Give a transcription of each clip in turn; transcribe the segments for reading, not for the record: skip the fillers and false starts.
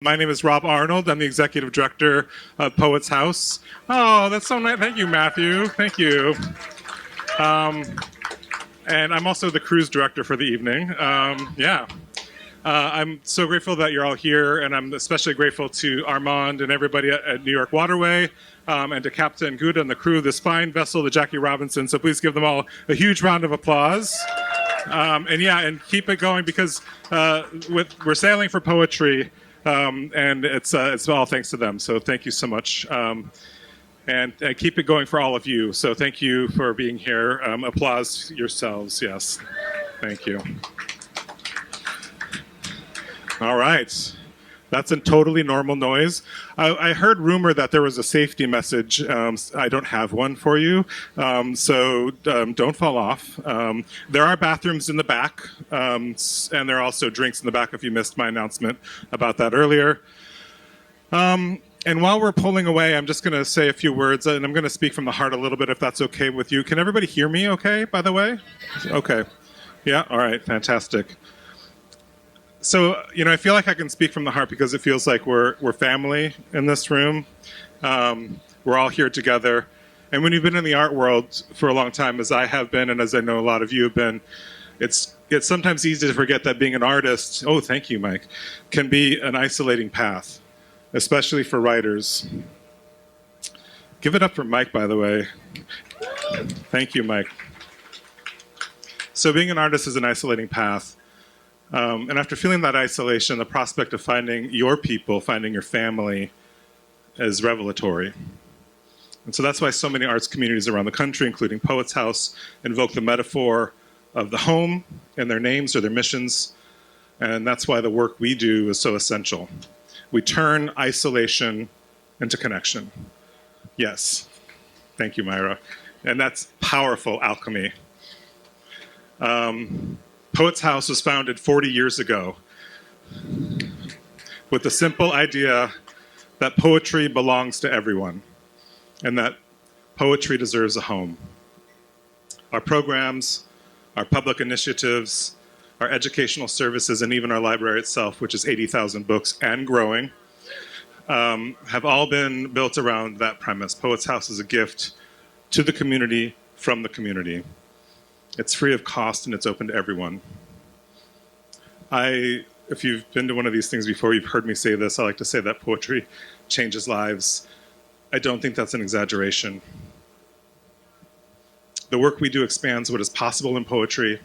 My name is Rob Arnold. I'm the executive director of Poets House. Oh, that's so nice. Thank you, Matthew. Thank you. And I'm also the cruise director for the evening. I'm so grateful that you're all here, and I'm especially grateful to Armand and everybody at New York Waterway, and to Captain Gouda and the crew of this fine vessel, the Jackie Robinson. So please give them all a huge round of applause. And keep it going, because we're sailing for poetry, and it's all thanks to them. So thank you so much. And keep it going for all of you. So thank you for being here. Applause yourselves, yes. Thank you. All right. That's a totally normal noise. I heard rumor that there was a safety message. I don't have one for you, so don't fall off. There are bathrooms in the back, and there are also drinks in the back if you missed my announcement about that earlier. And while we're pulling away, I'm just going to say a few words, and I'm going to speak from the heart a little bit, if that's okay with you. Can everybody hear me okay, by the way? Okay. Yeah? All right. Fantastic. So, I feel like I can speak from the heart because it feels like we're family in this room. We're all here together. And when you've been in the art world for a long time, as I have been, and as I know a lot of you have been, it's sometimes easy to forget that being an artist, oh, thank you, Mike, can be an isolating path, especially for writers. Give it up for Mike, by the way. Thank you, Mike. So being an artist is an isolating path. And after feeling that isolation, the prospect of finding your people, finding your family, is revelatory. And so that's why so many arts communities around the country, including Poets House, invoke the metaphor of the home in their names or their missions. And that's why the work we do is so essential. We turn isolation into connection. Yes. Thank you, Myra. And that's powerful alchemy. Poets House was founded 40 years ago with the simple idea that poetry belongs to everyone and that poetry deserves a home. Our programs, our public initiatives, our educational services, and even our library itself, which is 80,000 books and growing, have all been built around that premise. Poets House is a gift to the community from the community. It's free of cost and it's open to everyone. If you've been to one of these things before, you've heard me say this. I like to say that poetry changes lives. I don't think that's an exaggeration. The work we do expands what is possible in poetry,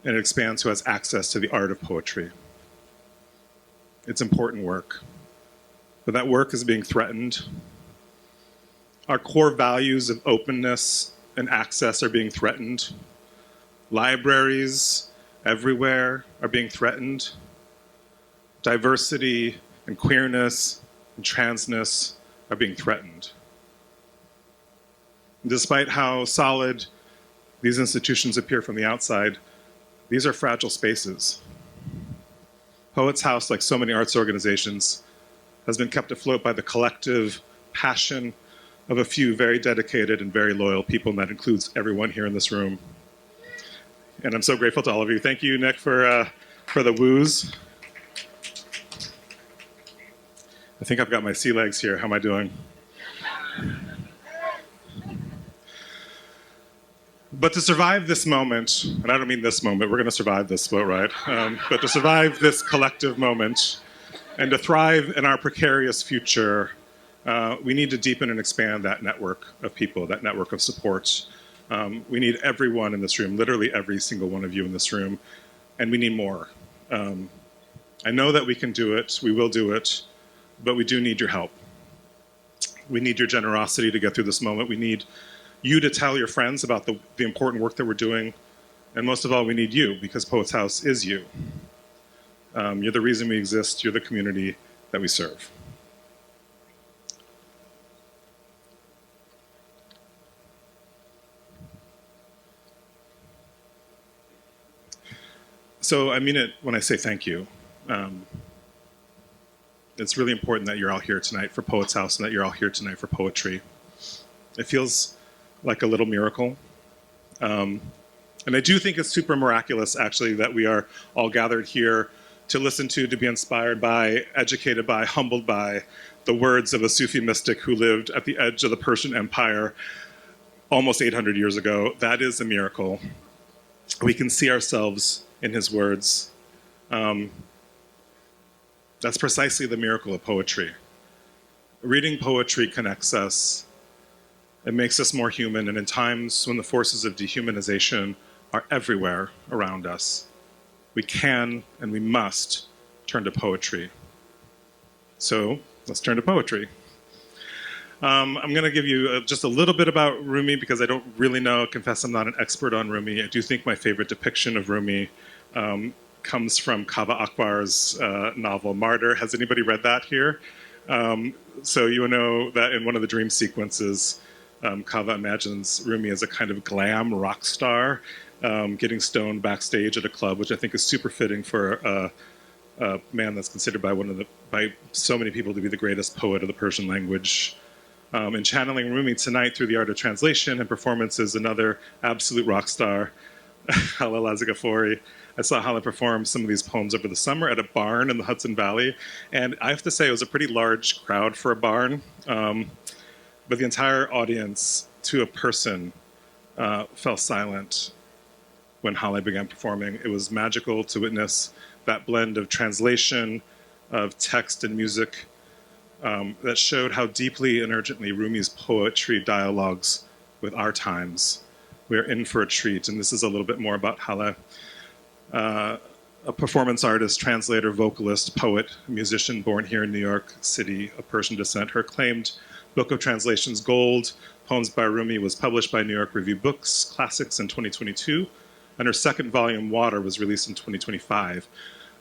and it expands who has access to the art of poetry. It's important work, but that work is being threatened. Our core values of openness and access are being threatened. Libraries everywhere are being threatened. Diversity and queerness and transness are being threatened. Despite how solid these institutions appear from the outside, these are fragile spaces. Poets House, like so many arts organizations, has been kept afloat by the collective passion of a few very dedicated and very loyal people, and that includes everyone here in this room. And I'm so grateful to all of you. Thank you, Nick, for the woos. I think I've got my sea legs here. How am I doing? But to survive this moment, and I don't mean this moment, we're going to survive this boat ride, but to survive this collective moment and to thrive in our precarious future, we need to deepen and expand that network of people, that network of support. We need everyone in this room, literally every single one of you in this room, and we need more. I know that we can do it, we will do it, but we do need your help. We need your generosity to get through this moment. We need you to tell your friends about the important work that we're doing, and most of all, we need you, because Poets House is you. You're the reason we exist, you're the community that we serve. So I mean it when I say thank you. It's really important that you're all here tonight for Poets House and that you're all here tonight for poetry. It feels like a little miracle. And I do think it's super miraculous, actually, that we are all gathered here to listen to be inspired by, educated by, humbled by the words of a Sufi mystic who lived at the edge of the Persian Empire almost 800 years ago. That is a miracle. We can see ourselves in his words. That's precisely the miracle of poetry. Reading poetry connects us. It makes us more human, and in times when the forces of dehumanization are everywhere around us, we can and we must turn to poetry. So let's turn to poetry. I'm going to give you just a little bit about Rumi because I don't really know. I confess I'm not an expert on Rumi. I do think my favorite depiction of Rumi comes from Kaveh Akbar's novel Martyr. Has anybody read that here? So you know that in one of the dream sequences, Kaveh imagines Rumi as a kind of glam rock star getting stoned backstage at a club, which I think is super fitting for a man that's considered by so many people to be the greatest poet of the Persian language. In channeling Rumi tonight through the art of translation and performance is another absolute rock star, Haleh Liza Gafori. I saw Haleh perform some of these poems over the summer at a barn in the Hudson Valley, and I have to say it was a pretty large crowd for a barn, but the entire audience, to a person, fell silent when Haleh began performing. It was magical to witness that blend of translation, of text and music, that showed how deeply and urgently Rumi's poetry dialogues with our times. We are in for a treat, and this is a little bit more about Haleh. A performance artist, translator, vocalist, poet, musician born here in New York City of Persian descent. Her acclaimed book of translations, Gold, Poems by Rumi, was published by New York Review Books Classics in 2022, and her second volume, Water, was released in 2025,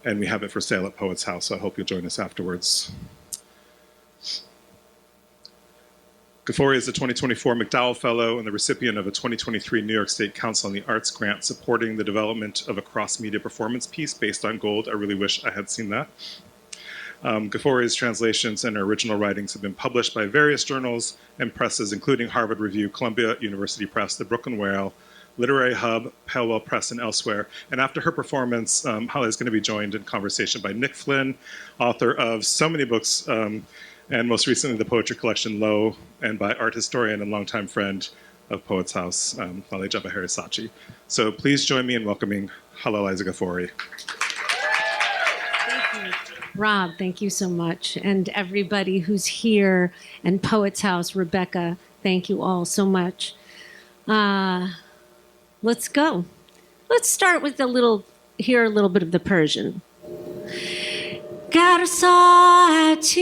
and we have it for sale at Poets House, so I hope you'll join us afterwards. Gafori is a 2024 McDowell Fellow and the recipient of a 2023 New York State Council on the Arts grant supporting the development of a cross-media performance piece based on Gold. I really wish I had seen that. Gafori's translations and her original writings have been published by various journals and presses, including Harvard Review, Columbia University Press, the Brooklyn Whale, Literary Hub, Palewell Press, and elsewhere. And after her performance, Haleh is going to be joined in conversation by Nick Flynn, author of so many books, and most recently the poetry collection Low, and by art historian and longtime friend of Poets House, Laleh Javaheri-Saatchi. So please join me in welcoming Haleh Liza Gafori. Thank you. Rob, thank you so much. And everybody who's here, and Poets House, Rebecca, thank you all so much. Let's go. Let's start with hear a little bit of the Persian. گر ساعتی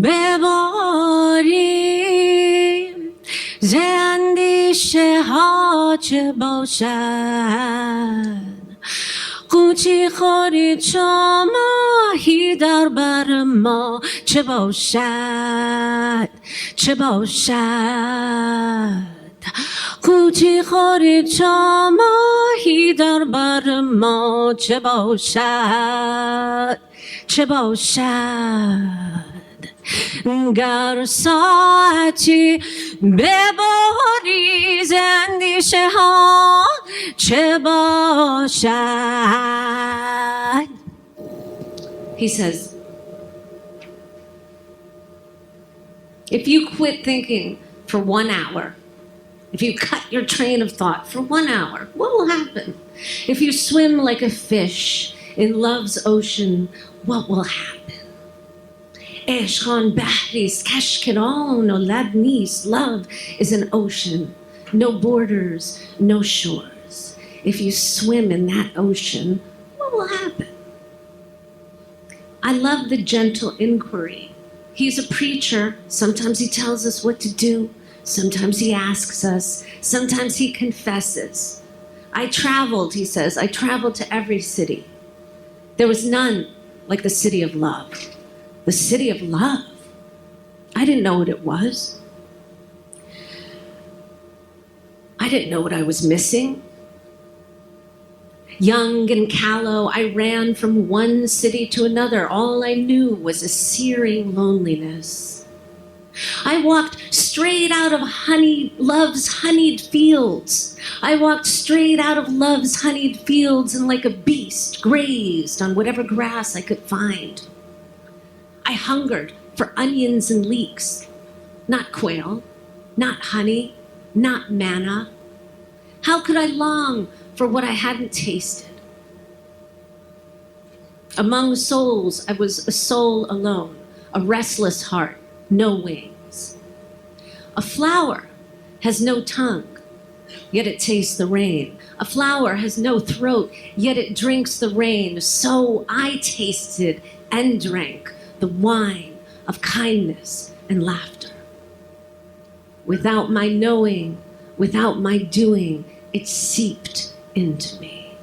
بباری ز اندیشه ها چه باشد قوچی خوری چو ماهی در بر ما چه باشد چه باشد قوچی خوری چو ماهی در بر ما چه باشد چه باشد گر ساعتی بباری ز اندیشه ها چه باشد. He says, if you quit thinking for 1 hour, if you cut your train of thought for 1 hour, what will happen? If you swim like a fish in love's ocean, what will happen? عشقان بحریست کشکران و لب نیست. Love is an ocean, no borders, no shores. If you swim in that ocean, what will happen? I love the gentle inquiry. He's a preacher. Sometimes he tells us what to do. Sometimes he asks us. Sometimes he confesses. I traveled, he says, I traveled to every city. There was none like the city of love. The city of love. I didn't know what it was. I didn't know what I was missing. Young and callow, I ran from one city to another. All I knew was a searing loneliness. I walked straight out of love's honeyed fields. I walked straight out of love's honeyed fields and like a beast grazed on whatever grass I could find. I hungered for onions and leeks, not quail, not honey, not manna. How could I long for what I hadn't tasted? Among souls, I was a soul alone, a restless heart, no wings. A flower has no tongue, yet it tastes the rain. A flower has no throat, yet it drinks the rain. So I tasted and drank the wine of kindness and laughter. Without my knowing, without my doing, it seeped into me.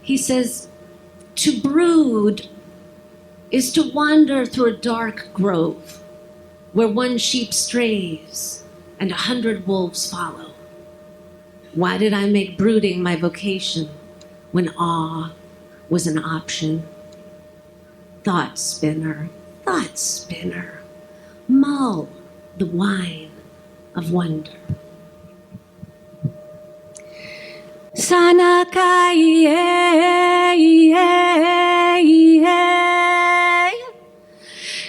He says, to brood is to wander through a dark grove where one sheep strays and 100 wolves follow. Why did I make brooding my vocation when awe was an option? Thought spinner, mull the wine of wonder. Sana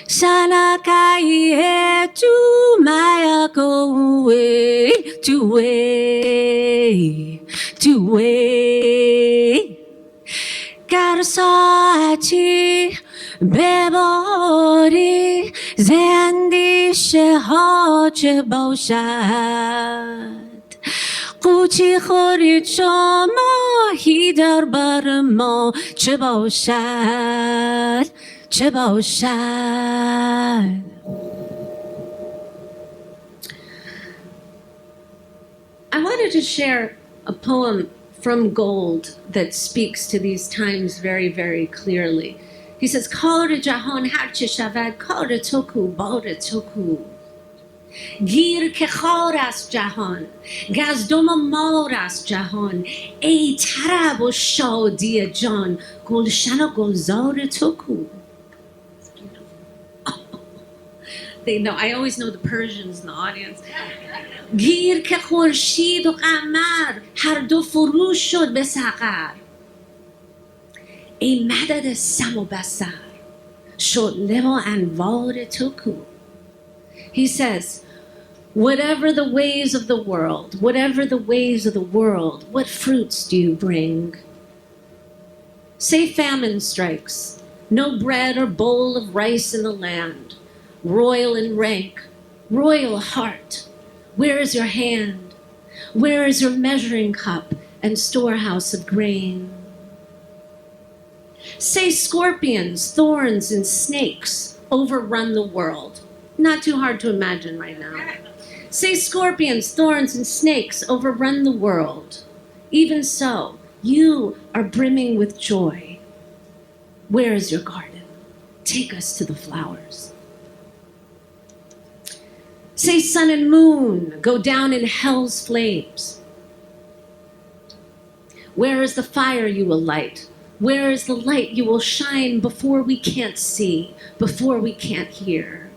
Sana tu maya go away, to way. Garsachi bebori zendishe hoche baushad. قوچی خورید شما هی در بر ما چه باشد چه باشد. I wanted to share a poem from Gold that speaks to these times very, very clearly. He says, کار جهان هر چه شود کار تو کو بار تو کو. گیر که خار است جهان گزدم و مار است جهان ای طرب و شادی جان گلشن و گلزار تو کو. They know, I always know the Persians in the audience. گیر که خورشید و قمر هر دو فرو شد به سقر ای مدد سم و بصر شعله و انوار تو کو. He says, whatever the ways of the world, what fruits do you bring? Say famine strikes, no bread or bowl of rice in the land, royal in rank, royal heart, where is your hand? Where is your measuring cup and storehouse of grain? Say scorpions, thorns, and snakes overrun the world. Not too hard to imagine right now. Say scorpions, thorns, and snakes overrun the world. Even so, you are brimming with joy. Where is your garden? Take us to the flowers. Say sun and moon, go down in hell's flames. Where is the fire you will light? Where is the light you will shine before we can't see, before we can't hear?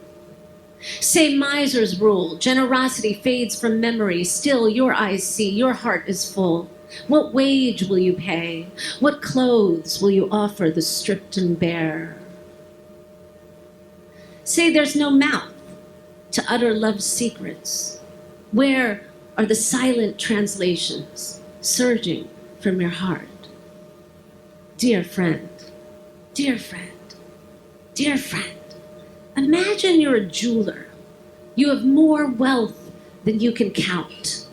Say misers rule, generosity fades from memory, still your eyes see, your heart is full. What wage will you pay? What clothes will you offer the stripped and bare? Say there's no mouth to utter love's secrets. Where are the silent translations surging from your heart? Dear friend, dear friend, dear friend, imagine you're a jeweler. You have more wealth than you can count.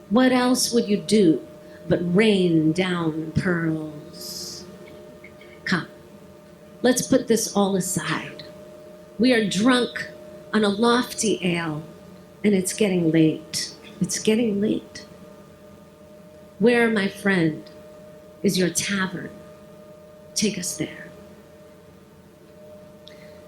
What else would you do but rain down pearls? Come, let's put this all aside. We are drunk on a lofty ale, and it's getting late. It's getting late. Where, my friend, is your tavern? Take us there.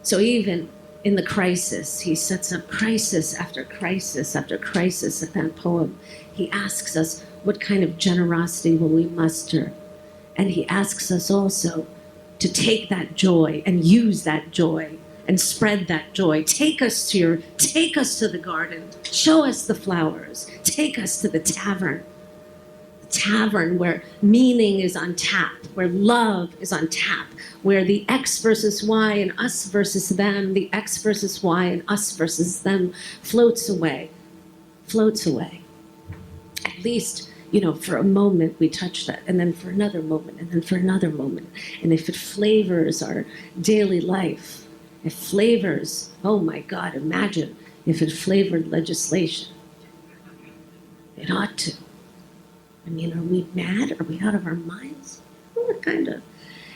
So even in the crisis, he sets up crisis after crisis after crisis in that poem. He asks us, what kind of generosity will we muster? And he asks us also to take that joy and use that joy and spread that joy. Take us to the garden. Show us the flowers. Take us to the tavern. The tavern where meaning is on tap, where love is on tap, where the X versus Y and us versus them, the X versus Y and us versus them floats away. At least, for a moment we touch that, and then for another moment, and then for another moment. And if it flavors our daily life, it flavors, oh my God, imagine if it flavored legislation. It ought to. I mean, are we mad? Are we out of our minds? Well, kind of.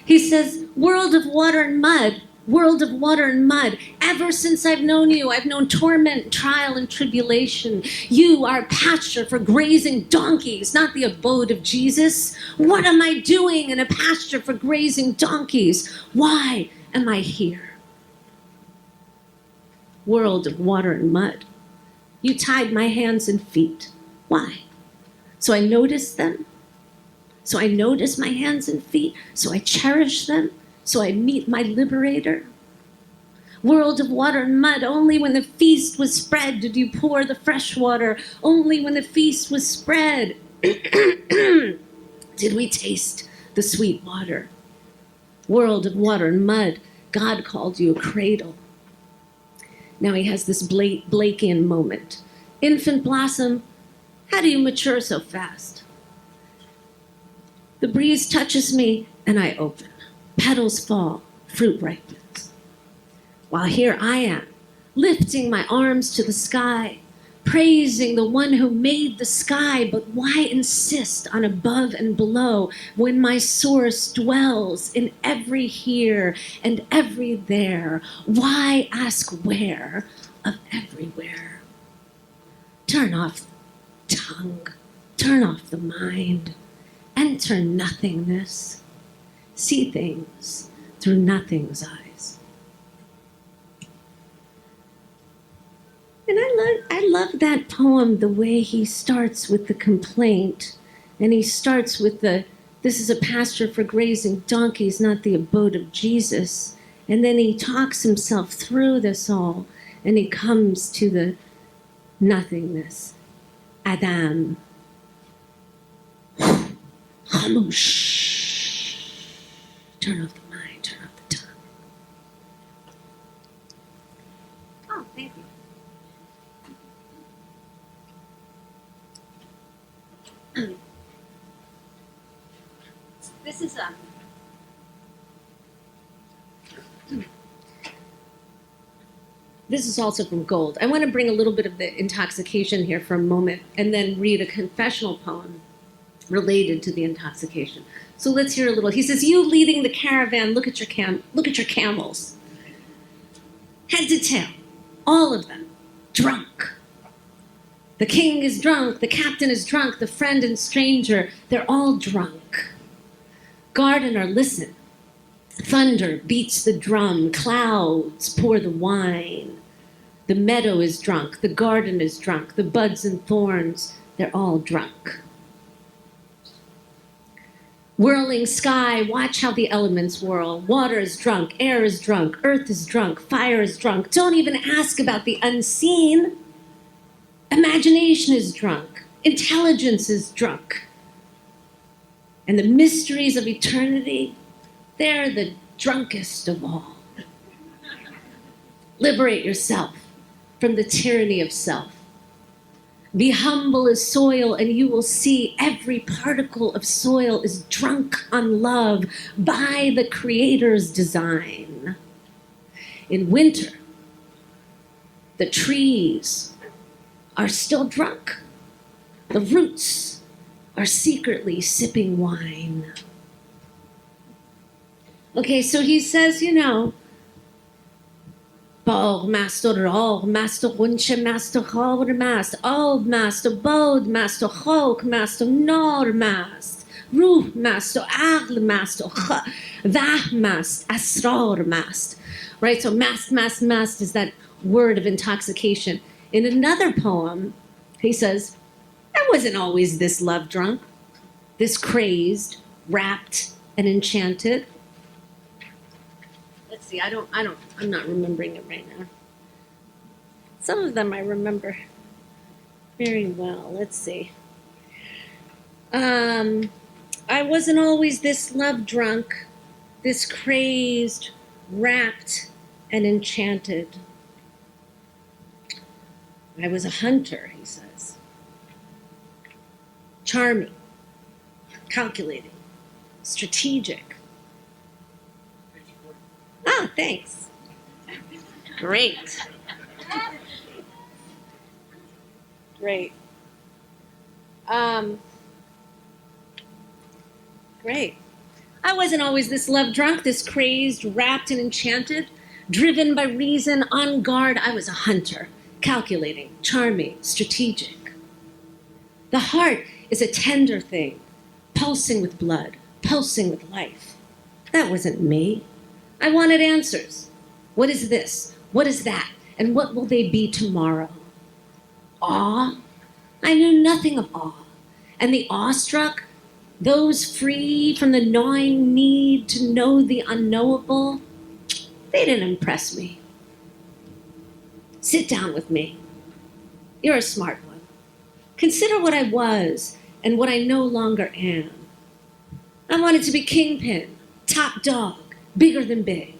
He says, world of water and mud, world of water and mud. Ever since I've known you, I've known torment, trial, and tribulation. You are a pasture for grazing donkeys, not the abode of Jesus. What am I doing in a pasture for grazing donkeys? Why am I here? World of water and mud. You tied my hands and feet. Why? So I notice them? So I notice my hands and feet? So I cherish them? So I meet my liberator? World of water and mud, only when the feast was spread did you pour the fresh water. Only when the feast was spread did we taste the sweet water. World of water and mud, God called you a cradle. Now he has this Blakean moment. Infant blossom, how do you mature so fast? The breeze touches me and I open. Petals fall, fruit ripens. While here I am, lifting my arms to the sky, praising the one who made the sky, but why insist on above and below when my source dwells in every here and every there? Why ask where of everywhere? Turn off the tongue, turn off the mind, enter nothingness, see things through nothing's eyes. And I love that poem, the way he starts with the complaint, and he starts with this is a pasture for grazing donkeys, not the abode of Jesus. And then he talks himself through this all, and he comes to the nothingness. Adam. Chamush. Turn off the mind, turn off the tongue. Oh, thank you. This is This is also from Gold. I want to bring a little bit of the intoxication here for a moment and then read a confessional poem related to the intoxication. So let's hear a little. He says, you leading the caravan, look at your camels. Head to tail, all of them, drunk. The king is drunk, the captain is drunk, the friend and stranger, they're all drunk. Gardener, listen. Thunder beats the drum, clouds pour the wine. The meadow is drunk, the garden is drunk, the buds and thorns, they're all drunk. Whirling sky, watch how the elements whirl. Water is drunk, air is drunk, earth is drunk, fire is drunk. Don't even ask about the unseen. Imagination is drunk, intelligence is drunk. And the mysteries of eternity, they're the drunkest of all. Liberate yourself from the tyranny of self. Be humble as soil, and you will see every particle of soil is drunk on love by the Creator's design. In winter, the trees are still drunk. The roots are secretly sipping wine. Okay, so he says, Bog, master, rog, master, runche, master, chor, master, ob, master, bod, master, chok, master, nor, master, ruh, master, agl, master, vah, master, asrar, master. Right, so mast is that word of intoxication. In another poem, he says, I wasn't always this love drunk, this crazed, rapt, and enchanted. Let's see, I'm not remembering it right now. Some of them I remember very well. Let's see. I wasn't always this love drunk, this crazed, rapt, and enchanted. I was a hunter, he says. Charming, calculating, strategic. Ah, thanks. Great. Great. Great. I wasn't always this love drunk, this crazed, rapt, and enchanted. Driven by reason, on guard, I was a hunter, calculating, charming, strategic. The heart is a tender thing, pulsing with blood, pulsing with life. That wasn't me. I wanted answers. What is this? What is that? And what will they be tomorrow? Awe? I knew nothing of awe. And the awestruck, those free from the gnawing need to know the unknowable, they didn't impress me. Sit down with me. You're a smart one. Consider what I was and what I no longer am. I wanted to be kingpin, top dog, bigger than big.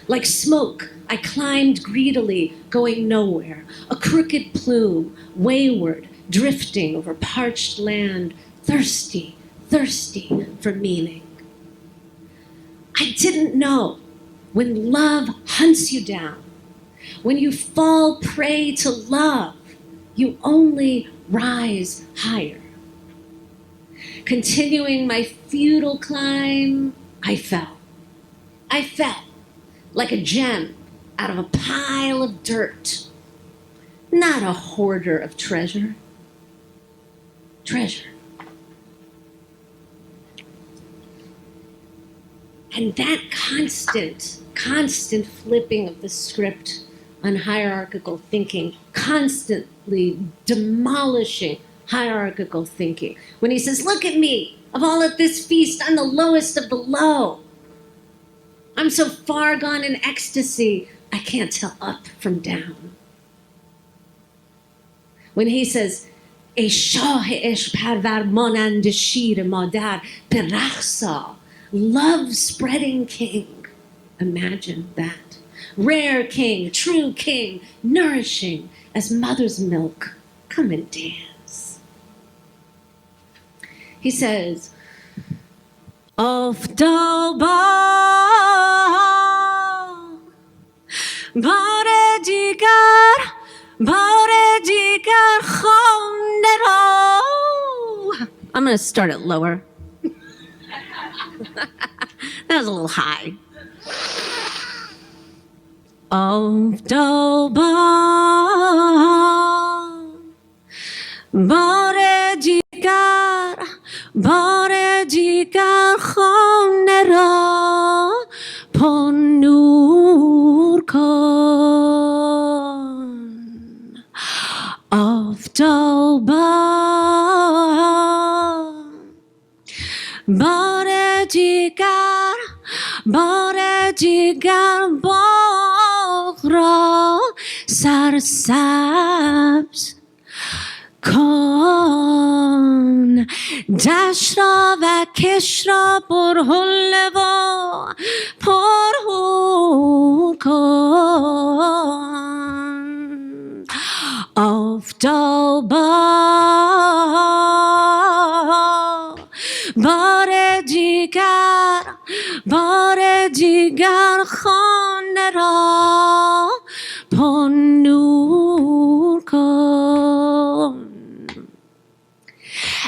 Like smoke, I climbed greedily, going nowhere, a crooked plume, wayward, drifting over parched land, thirsty for meaning. I didn't know when love hunts you down, when you fall prey to love, you only rise higher. Continuing my futile climb, I fell. I fell like a gem out of a pile of dirt, not a hoarder of treasure. Treasure. And that constant flipping of the script on hierarchical thinking, constantly demolishing hierarchical thinking. When he says, look at me, of all at this feast, I'm the lowest of the low. I'm so far gone in ecstasy, I can't tell up from down. When he says, ای شاه عشق پرور مانند شیر مادر به رقصا, love-spreading king. Imagine that. Rare king, true king, nourishing as mother's milk. Come and dance. He says, آفتابا بار دیگر خانه را. I'm going to start it lower. That was a little high. آفتابا بار دیگر خانه را پر نور کن. آفتابا بار دیگر باغ را سرسبز کن. دشت را و کش را پرحله و پرهور کن. آفتابا بار دیگر خانه را پر نور کن.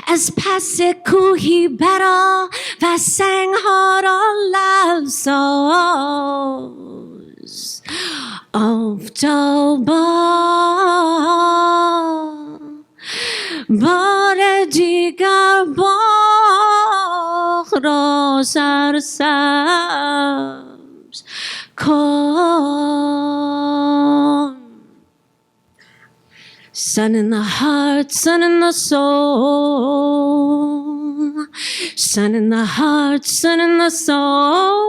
از پس کوهی برا و سنگها را لعل ساز. آفتابا بار دیگر باغ را سرسبز کن. Sun in the heart, sun in the soul. Sun in the heart, sun in the soul.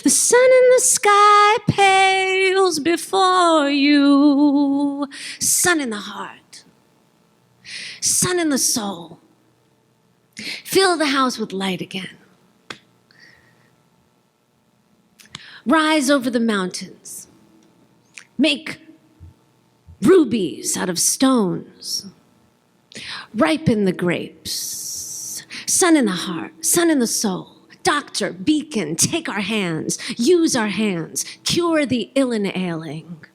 The sun in the sky pales before you. Sun in the heart. Sun in the soul. Fill the house with light again. Rise over the mountains. Make rubies out of stones. Ripen the grapes. Sun in the heart, sun in the soul. Doctor, beacon, take our hands, use our hands, cure the ill and ailing.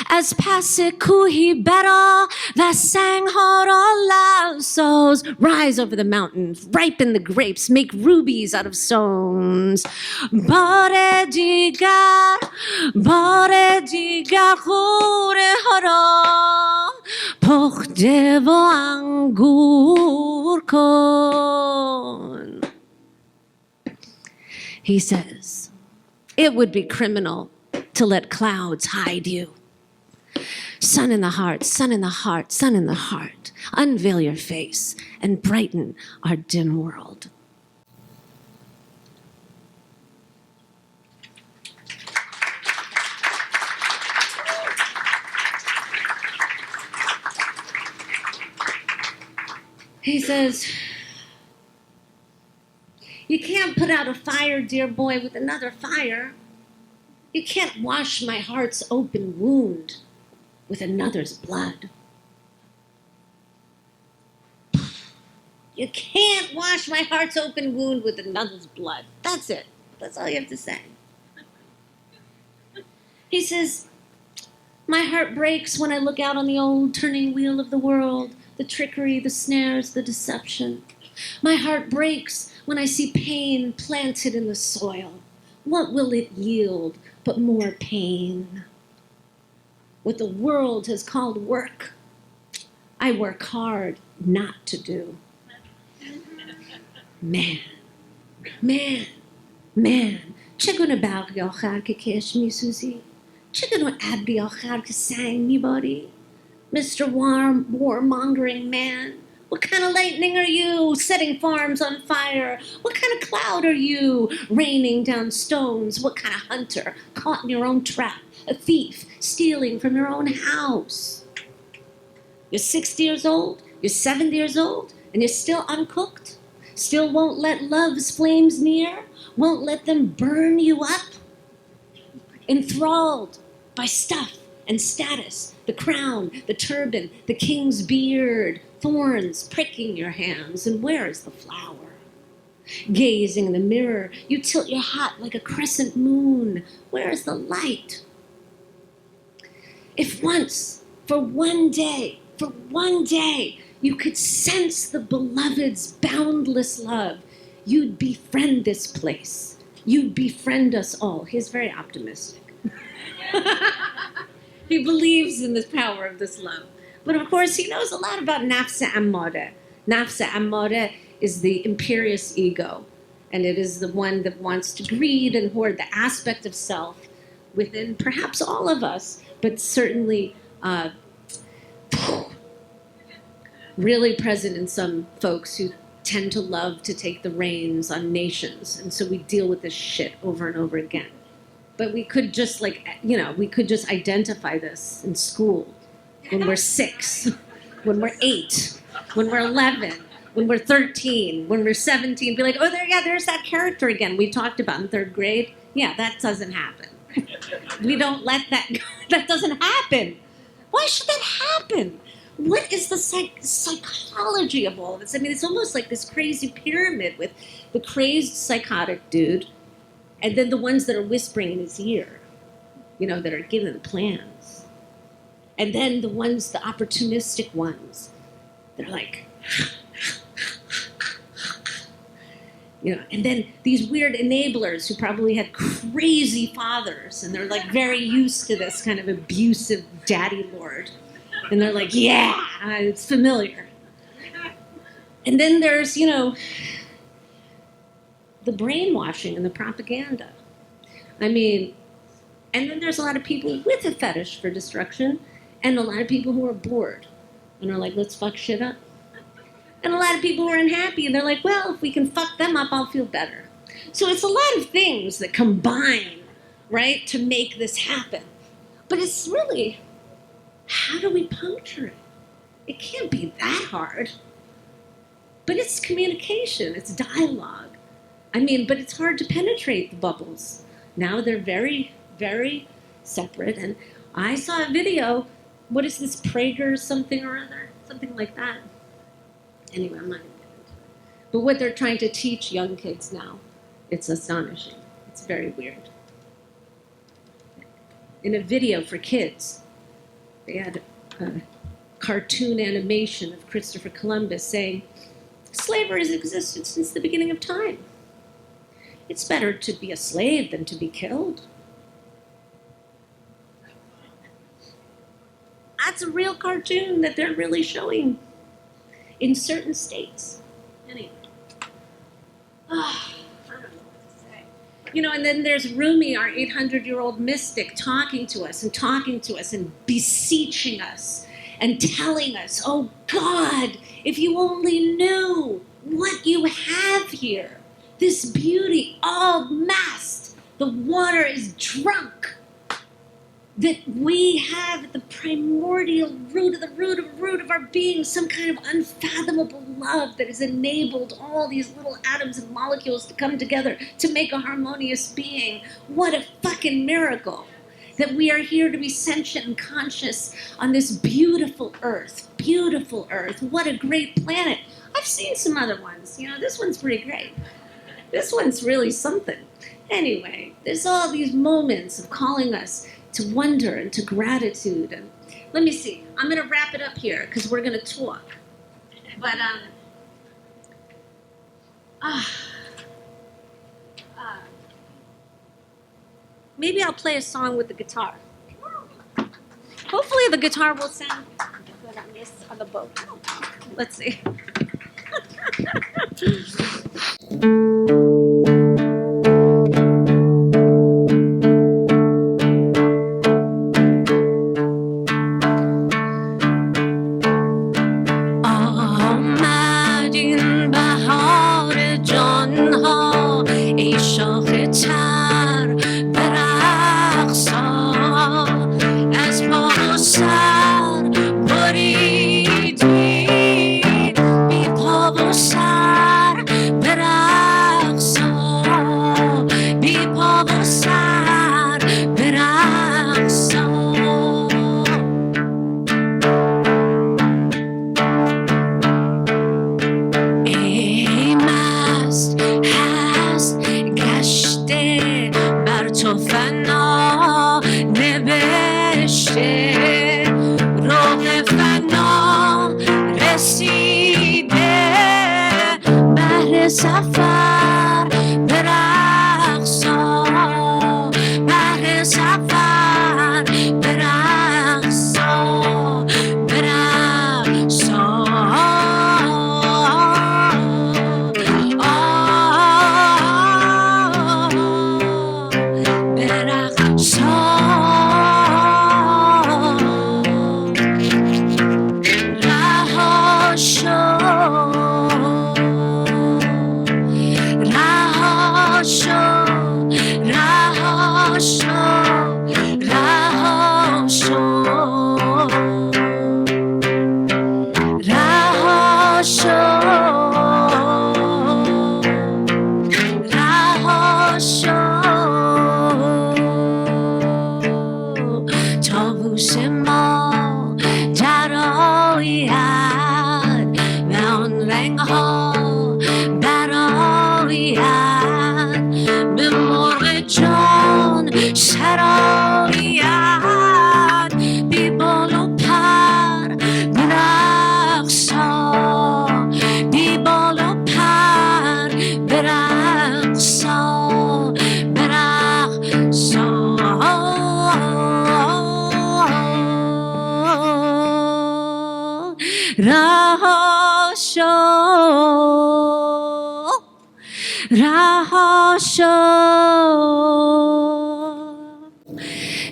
As passe kuhi bera, vasang horo souls. Rise over the mountains, ripen the grapes, make rubies out of stones. Bare digar khure horo, pokhte vo angur kon. He says, it would be criminal to let clouds hide you. Sun in the heart, sun in the heart, sun in the heart. Unveil your face and brighten our dim world. He says, you can't put out a fire, dear boy, with another fire. You can't wash my heart's open wound with another's blood. You can't wash my heart's open wound with another's blood. That's it. That's all you have to say. He says, my heart breaks when I look out on the old turning wheel of the world, the trickery, the snares, the deception. My heart breaks when I see pain planted in the soil. What will it yield but more pain? What the world has called work, I work hard not to do. Man, چگونه برقی آخر که کش میسوزی؟ چگونه ابری آخر که سنگ میباری؟ Mr. Warmongering man, what kind of lightning are you setting farms on fire? What kind of cloud are you raining down stones? What kind of hunter caught in your own trap? A thief stealing from your own house? You're 60 years old, you're 70 years old, and you're still uncooked? Still won't let love's flames near? Won't let them burn you up? Enthralled by stuff and status, the crown, the turban, the king's beard, thorns pricking your hands, and where is the flower? Gazing in the mirror, you tilt your hat like a crescent moon. Where is the light? If once, for one day, you could sense the beloved's boundless love, you'd befriend this place. You'd befriend us all. He's very optimistic. He believes in the power of this love. But of course, he knows a lot about nafs ammare. Nafs ammare is the imperious ego, and it is the one that wants to greed and hoard, the aspect of self within perhaps all of us, but certainly really present in some folks who tend to love to take the reins on nations. And so we deal with this shit over and over again. But we could just we could just identify this in school when we're 6, when we're 8, when we're 11, when we're 13, when we're 17, be like, oh, there's that character again we talked about in 3rd grade. Yeah, that doesn't happen. We don't let that go. That doesn't happen. Why should that happen? What is the psychology of all of this? I mean, it's almost like this crazy pyramid with the crazed psychotic dude and then the ones that are whispering in his ear, that are giving plans. And then the opportunistic ones that are like, and then these weird enablers who probably had crazy fathers and they're like very used to this kind of abusive daddy lord. And they're like, yeah, it's familiar. And then there's, the brainwashing and the propaganda. I mean, and then there's a lot of people with a fetish for destruction and a lot of people who are bored and are like, let's fuck shit up. And a lot of people who are unhappy and they're like, well, if we can fuck them up, I'll feel better. So it's a lot of things that combine, right, to make this happen. But it's really, how do we puncture it? It can't be that hard. But it's communication, it's dialogue. I mean, but it's hard to penetrate the bubbles. Now they're very, very separate. And I saw a video, what is this, Prager something or other? Something like that. Anyway, I'm not going to get into it. But what they're trying to teach young kids now, it's astonishing. It's very weird. In a video for kids, they had a cartoon animation of Christopher Columbus saying, slavery has existed since the beginning of time. It's better to be a slave than to be killed. That's a real cartoon that they're really showing in certain states. Anyway. I don't know what to say. You know, and then there's Rumi, our 800-year-old mystic, talking to us and beseeching us and telling us, oh God, if you only knew what you have here, this beauty all masked, the water is drunk, that we have at the primordial root of our being some kind of unfathomable love that has enabled all these little atoms and molecules to come together to make a harmonious being. What a fucking miracle that we are here to be sentient and conscious on this beautiful earth. Beautiful earth. What a great planet. I've seen some other ones. You know, this one's pretty great. This one's really something. Anyway, there's all these moments of calling us to wonder and to gratitude. And let me see. I'm going to wrap it up here because we're going to talk. But maybe I'll play a song with the guitar. Hopefully the guitar will sound good on the boat. Let's see.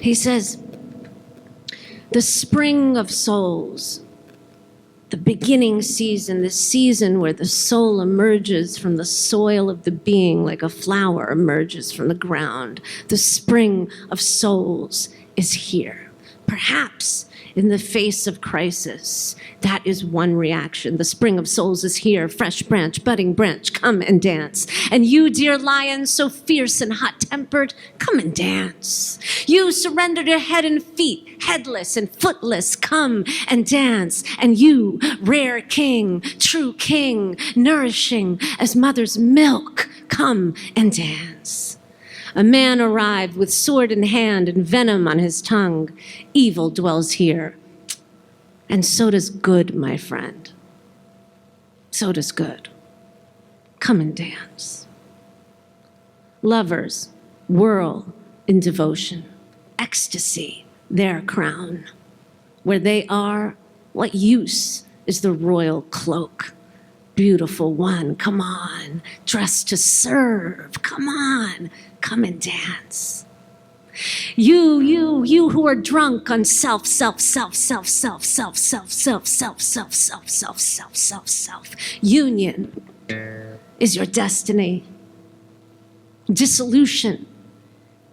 He says, the spring of souls The beginning season, the season where the soul emerges from the soil of the being like a flower emerges from the ground. The spring of souls is here. Perhaps in the face of crisis, that is one reaction. The spring of souls is here, fresh branch, budding branch, come and dance. And you, dear lion, so fierce and hot-tempered, come and dance. You surrendered your head and feet, headless and footless, come and dance. And you, rare king, true king, nourishing as mother's milk, come and dance. A man arrived with sword in hand and venom on his tongue. Evil dwells here. And so does good, my friend. So does good. Come and dance. Lovers whirl in devotion. Ecstasy, their crown. Where they are, what use is the royal cloak? Beautiful one, come on, dressed to serve, come on, come and dance. You who are drunk on self. Union is your destiny. Dissolution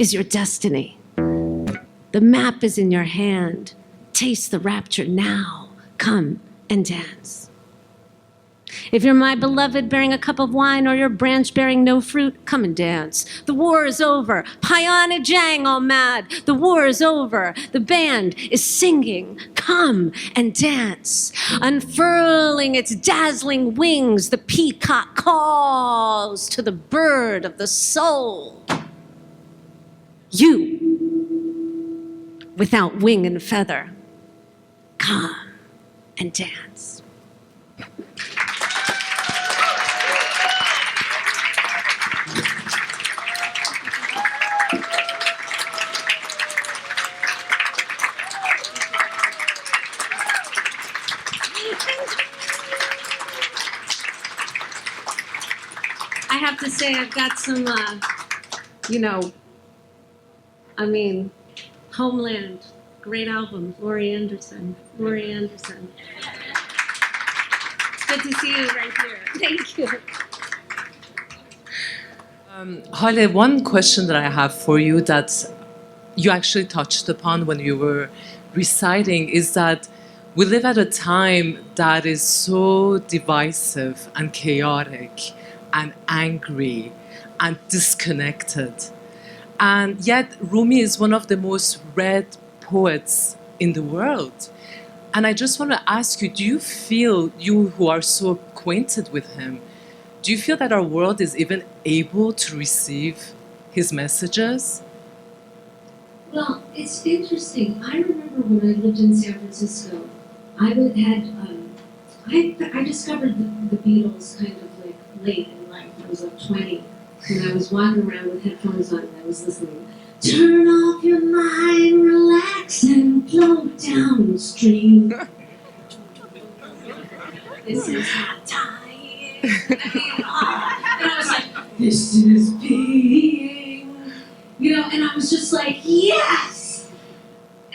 is your destiny. The map is in your hand. Taste the rapture now. Come and dance. If you're my beloved bearing a cup of wine or your branch bearing no fruit, come and dance. The war is over. Payana Jang all mad. The war is over. The band is singing. Come and dance. Unfurling its dazzling wings, the peacock calls to the bird of the soul. You, without wing and feather, come and dance. I have to say I've got some, Homeland, great album, Laurie Anderson. It's good to see you right here. Thank you. Haleh, one question that I have for you that you actually touched upon when you were reciting is that we live at a time that is so divisive and chaotic and angry and disconnected. And yet Rumi is one of the most read poets in the world. And I just want to ask you, do you feel, you who are so acquainted with him, do you feel that our world is even able to receive his messages? Well, it's interesting. I remember when I lived in San Francisco, I discovered the Beatles kind of like late in life. I was like 20, and I was walking around with headphones on and I was listening. Turn off your mind, relax, and float downstream. This is hot time. And I was like, this is being, and I was just like, yes!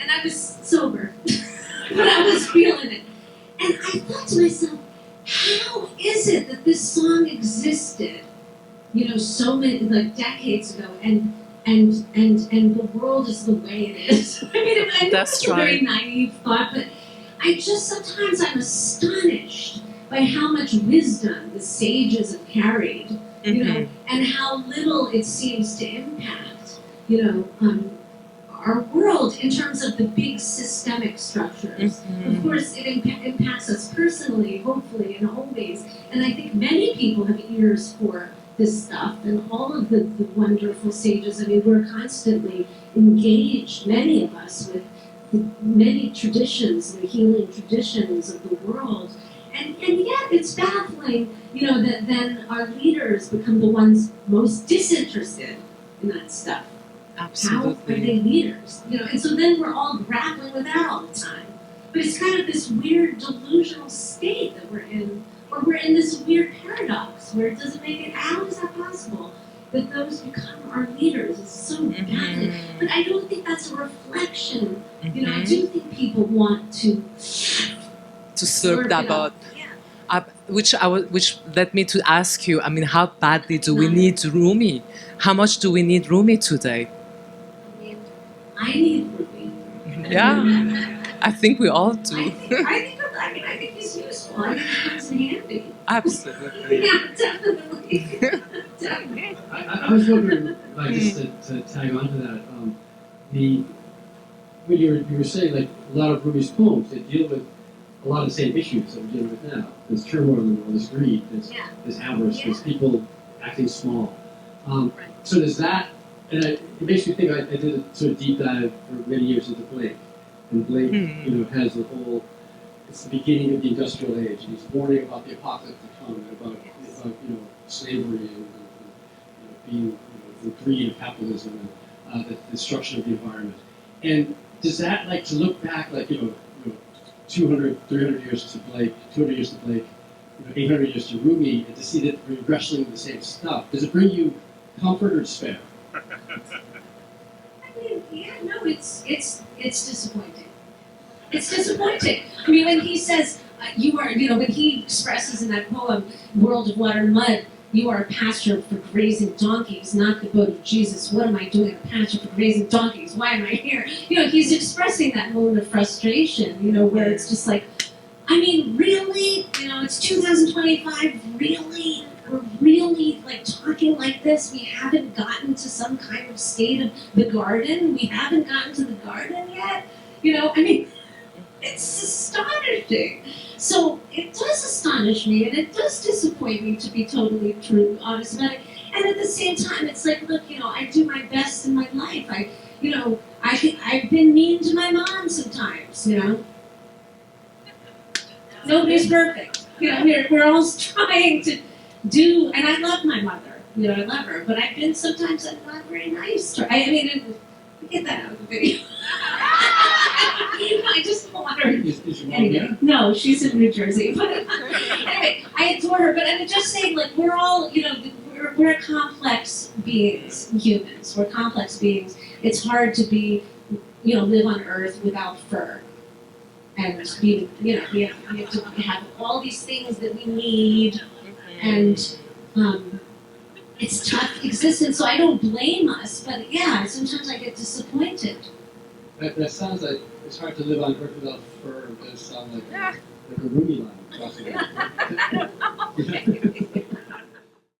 And I was sober, but I was feeling it. And I thought to myself, how is it that this song existed, so many, like decades ago, and the world is the way it is? I mean, I know that's a very naive thought, but sometimes I'm astonished by how much wisdom the sages have carried, and how little it seems to impact, our world in terms of the big systemic structures. Of course, it impacts us personally, hopefully, and always. And I think many people have ears for this stuff, and all of the wonderful sages. I mean, we're constantly engaged, many of us, with the many traditions, the healing traditions of the world. And yet it's baffling, that then our leaders become the ones most disinterested in that stuff. Absolutely. How are they leaders? And so then we're all grappling with that all the time. But it's kind of this weird delusional state that we're in, or we're in this weird paradox where it doesn't make it, how is that possible? That those become our leaders. It's so baffling. But I don't think that's a reflection. I do think people want to to slurp that, but Yeah. which led me to ask you. I mean, how badly do we need Rumi? How much do we need Rumi today? I need Ruby. Yeah, I think we all do. I think he's useful. I think he comes in handy. Absolutely. Yeah, definitely. Definitely. I was wondering, like, just to tag on to that, when you were saying, like, a lot of Rumi's poems, they deal with a lot of the same issues that we're dealing with now. There's turmoil in the world, there's greed, there's avarice, there's people acting small. So there's that, and it makes me think, I did a sort of deep dive for many years into Blake. And Blake, has the whole, it's the beginning of the industrial age, and he's warning about the apocalypse to come, and about slavery and being the greed of capitalism and the destruction of the environment. And does that, like, to look back, like, 200, 300 years to Blake, 200 years to Blake, 800 years to Rumi, and to see that we're wrestling with the same stuff, does it bring you comfort or despair? I mean, yeah, no, it's disappointing. It's disappointing. I mean, when he says, when he expresses in that poem, World of Water and Mud, you are a pasture for grazing donkeys, not the boat of Jesus. What am I doing? A pasture for grazing donkeys. Why am I here? He's expressing that moment of frustration, where it's just like, I mean, really? It's 2025, really? We're really, like, talking like this? We haven't gotten to some kind of state of the garden? We haven't gotten to the garden yet? I mean, it's astonishing. So it does astonish me, and it does disappoint me, to be totally honest about it. And at the same time, it's like, look, I do my best in my life. I've been mean to my mom sometimes, Nobody's perfect. We're all trying to do, and I love my mother. I love her, but I've been sometimes not very nice to her. I mean, get that out of the video. I just want her. Is your mom Anyway, there? no, she's in New Jersey. But anyway, I adore her. But I'm just saying, like, we're all, we're complex beings, humans. We're complex beings. It's hard to be, live on Earth without fur. And be, we have to have all these things that we need. And it's tough existence. So I don't blame us. But yeah, sometimes I get disappointed. That sounds like it's hard to live on Earth without fur. It does sound like a Rumi line.